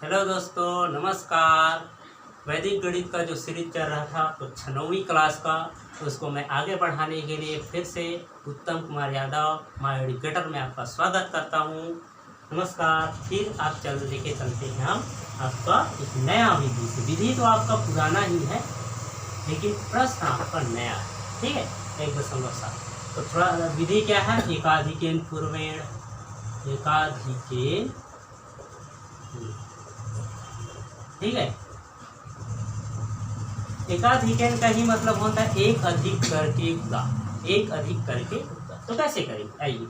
Hello दोस्तों, नमस्कार। वैदिक गणित का जो सीरीज चल रहा था तो 9वीं क्लास का, तो उसको मैं आगे बढ़ाने के लिए फिर से उत्तम कुमार यादव माय एजुकेटर में आपका स्वागत करता हूँ। नमस्कार। फिर आप लेके चलते हैं हम आपका एक नया विधि से। विधि तो आपका पुराना ही है लेकिन प्रश्न आपका नया है। ठीक है, 1.7। तो थोड़ा विधि क्या है? एकाधिकेन पूर्वेण, एकाधिकेन, ठीक है। एकाधिकेन का ही मतलब होता है एक अधिक करके गुणा, एक अधिक करके गुणा। तो कैसे करेंगे आइए,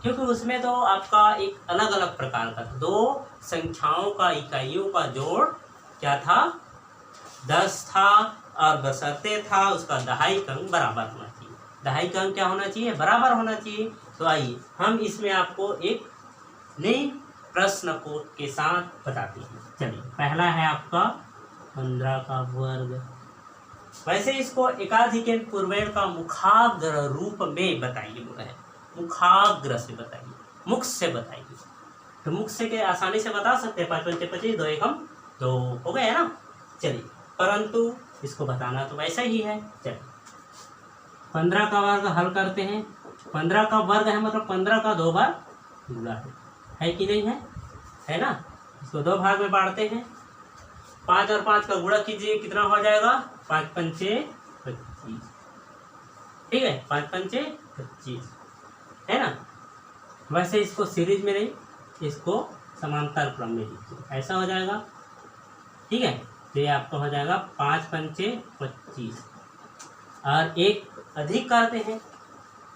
क्योंकि उसमें तो आपका एक अलग अलग प्रकार का दो संख्याओं का इकाइयों का जोड़ क्या था, 10 था, और बशर्ते था उसका दहाई का अंक बराबर होना चाहिए। दहाई का अंक क्या होना चाहिए? बराबर होना चाहिए। तो आइए हम इसमें आपको एक नई प्रश्न को के साथ बताते हैं। चलिए, पहला है आपका 15 का वर्ग। वैसे इसको एकाधिकेन पूर्वेण का मुखाग्र रूप में बताइए, बोला है मुखाग्र से बताइए, मुख से बताइए। तो मुख से के आसानी से बता सकते हैं, 5 पंचे 25, 2 एकम 2 हो गए ना। चलिए, परंतु इसको बताना तो वैसा ही है। चलिए 15 का वर्ग हल करते हैं। 15 का वर्ग है मतलब 15 का 2 बार गुणा है कि नहीं है? है ना। इसको 2 भाग में बांटते हैं। 5 और 5 का गुणा कीजिए, कितना हो जाएगा? 5 पंचे 25। ठीक है, 5 पंचे 25 है ना। वैसे इसको सीरीज में नहीं, इसको समांतर क्रम में लिखिए, ऐसा हो जाएगा। ठीक है, तो ये आपका हो जाएगा 5 पंचे 25 और एक अधिक करते हैं।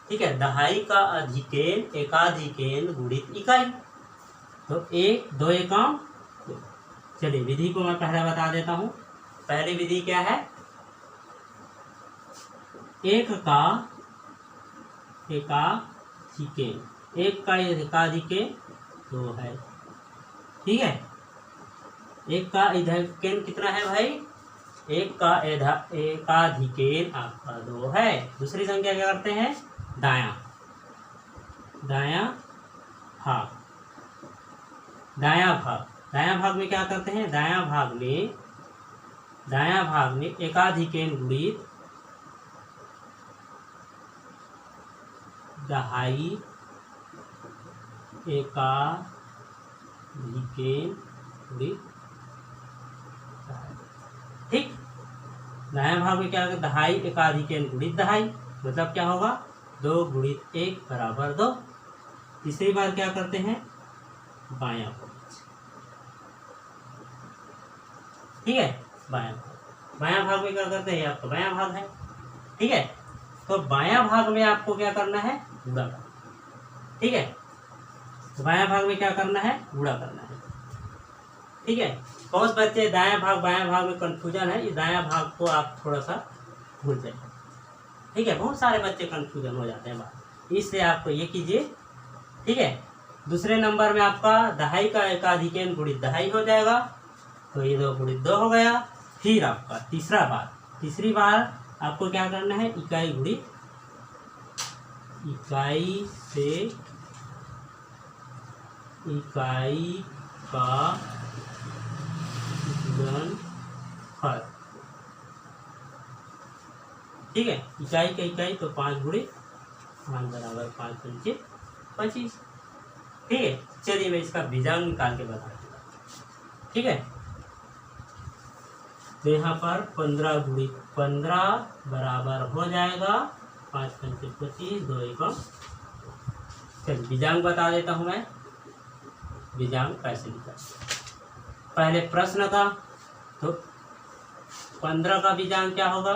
ठीक है, दहाई का अधिकेन एकाधिकेन गुणित इकाई, तो 1 2 एकम 2। चलिए विधि को मैं पहले बता देता हूँ। पहली विधि क्या है? एक का एकाधिकेन, एक का एकाधिकेन 2 है। ठीक है, एक का एकाधिकेन कितना है भाई? एक का एकाधिकेन आपका 2 है। दूसरी संख्या क्या करते हैं? दायां भाग, दायां भाग। दायां भाग में क्या करते हैं? दायां भाग में एकाधिकेन गुणित दहाई एकाधिकेन गुणित। ठीक, दायां भाग में क्या होगा? दहाई एकाधिकेन गुणित दहाई, मतलब क्या होगा? 2 गुणित 1 बराबर 2। तीसरी बार क्या करते हैं? बायां भाग। ठीक है, बायां भाग में क्या करते हैं? आपका बायां भाग है। ठीक है, तो बायां भाग में आपको क्या करना है? गुणा करना। ठीक है, तो बायां भाग में क्या करना है? गुणा करना है। ठीक है, बहुत बच्चे दायां भाग बायां भाग में कंफ्यूजन है, इस दायां भाग को आप थोड़ा सा भूल जाए। ठीक है, बहुत सारे बच्चे कंफ्यूजन हो जाते हैं बात, इसलिए आपको ये कीजिए। ठीक है, दूसरे नंबर में आपका दहाई का एकाधिकेन गुणित दहाई हो जाएगा, तो ये 2 गुणित 2 हो गया। फिर आपका तीसरी बार आपको क्या करना है? इकाई गुणित इकाई से इकाई का गुणनफल। ठीक है, इकाई का इकाई तो 5 गुणित 5 बराबर 5 पंचे 25। ठीक है, चलिए मैं इसका बीजांग निकाल के बता दूंगा। ठीक है, तो यहाँ पर 15 गुणित 15 बराबर हो जाएगा 5 पंचे 25, 2 एकम। चलिए बीजांग बता देता हूँ मैं। बीजांग कैसे निकाल? पहले प्रश्न का, तो 15 का बीजांग क्या होगा?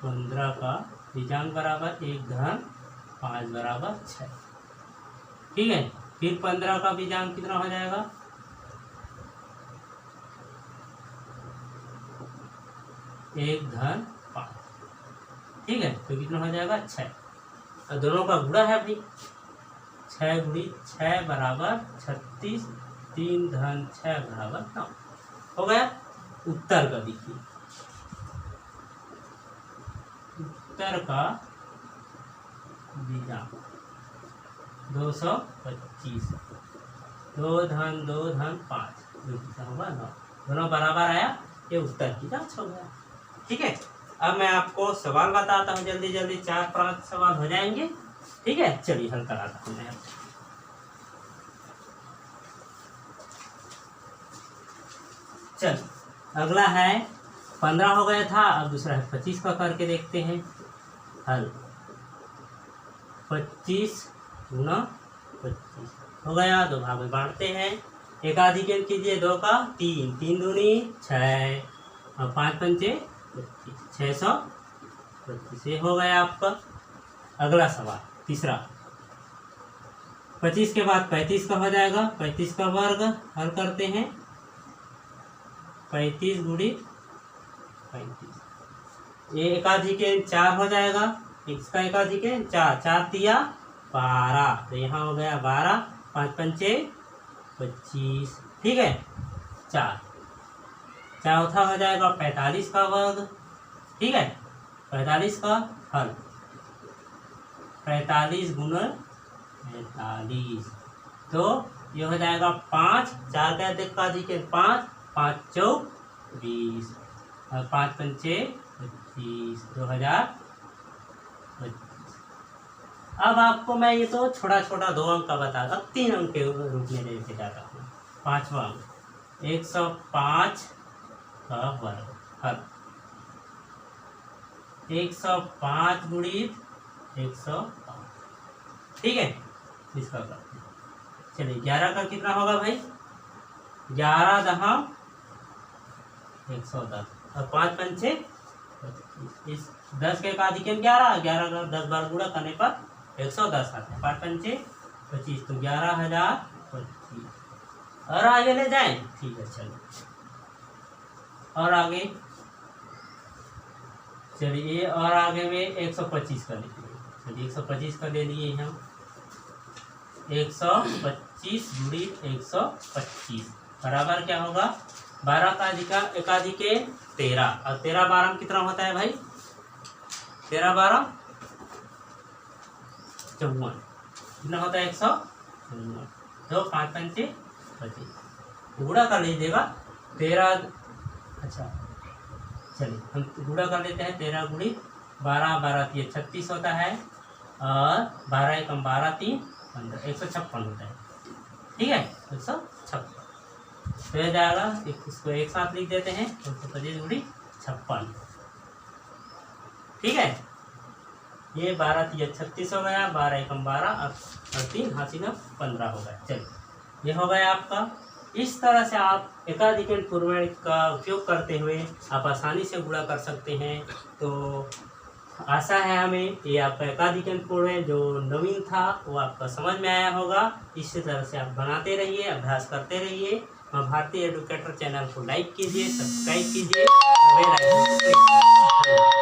15 का बीजांग बराबर 1 धन 5 बराबर 6। ठीक है, फिर 15 का बीजांग कितना हो जाएगा? 1 धन 5। ठीक है, तो कितना हो जाएगा? 6। और दोनों का गुणा है भाई, 6 गुणित 6 बराबर 36, 3 धन 6 बराबर 9 हो गया। उत्तर का देखिए, उत्तर का बीजांग 225, 2 धन 2 धन 5, होगा 9, दोनों बराबर आया, ये उत्तर की जांच हो गया। ठीक है, अब मैं आपको सवाल बताता हूँ, जल्दी जल्दी 4-5 सवाल हो जाएंगे। ठीक है, चलिए हल कराता हूँ मैं। चल, अगला है 15 हो गया था, अब दूसरा है 25 का करके देखते हैं हल। 25 गुना 25 हो गया, 2 भाग में बांटते हैं। एकाधिकरण कीजिए 2 का 3, 3 दूनी 6 और 5 पंचे 25, 625। ये हो गया आपका। अगला सवाल तीसरा, 25 के बाद 35 का हो जाएगा, 35 का वर्ग हल करते हैं। 35 गुणी 35, ये एकाधिकरण 4 हो जाएगा, इसका एकाधिकरण 4, 4 तिया 12, तो यहाँ हो गया 12, 5 पंचे 25। ठीक है, 4 चौथा हो जाएगा 45 का वर्ग। ठीक है, 45 का हल, 45 गुना 45, तो ये हो जाएगा 5, 4 का एकाधिकरण 5, 5 चौक 20 और 5 पंचे 25, 2025। अब आपको मैं ये तो छोटा छोटा 2 अंक का बता, अब 3 अंक के रूप में लेके जाता हूँ। 5वां अंक 105 का वर्ग हल, 105 गुणित 105। ठीक है, इसका करते हैं। चलिए 11 का कितना होगा भाई, 11 दहा 110 और 5 पंचे 25। इस 10 के एकाधिकरण 11, 11 का 10 बार गुणा करने पर 110 आता है, 5 पंचे 25, तो 11,025। और आगे ले जाएं, ठीक है चलो, और आगे चलिए, और आगे में 125 का लिखिए। चलिए 125 का ले लिए हम, 125 गुणी 125 बराबर क्या होगा, 12 का एकाधिकरण 13 और 13 12 में कितना होता है भाई, 13 12 54, कितना होता है 154, तो 5 पंचे 25, गुणा कर लीजिएगा 13। अच्छा चलिए हम गुणा कर लेते हैं, 13 गुणी 12, 12 3 36 होता है, और 12 एकम 12 3 15, 156 होता है। ठीक है, 156 तो यह जाएगा, इसको एक साथ लिख देते हैं, 125 गुणी 56। ठीक है, ये 12 3 36 हो गया, 12 एकम 12 और 3 हासिल 15 हो गया। चलिए ये हो गया आपका। इस तरह से आप एकाधिकरण पूर्वण का उपयोग करते हुए आप आसानी से गुणा कर सकते हैं। तो आशा है हमें ये आपका एकाधिकरण पूर्वण जो नवीन था वो आपका समझ में आया होगा। इसी तरह से आप बनाते रहिए, अभ्यास करते रहिए। भारतीय एडुकेटर चैनल को लाइक कीजिए, सब्सक्राइब कीजिए, बेल आइकन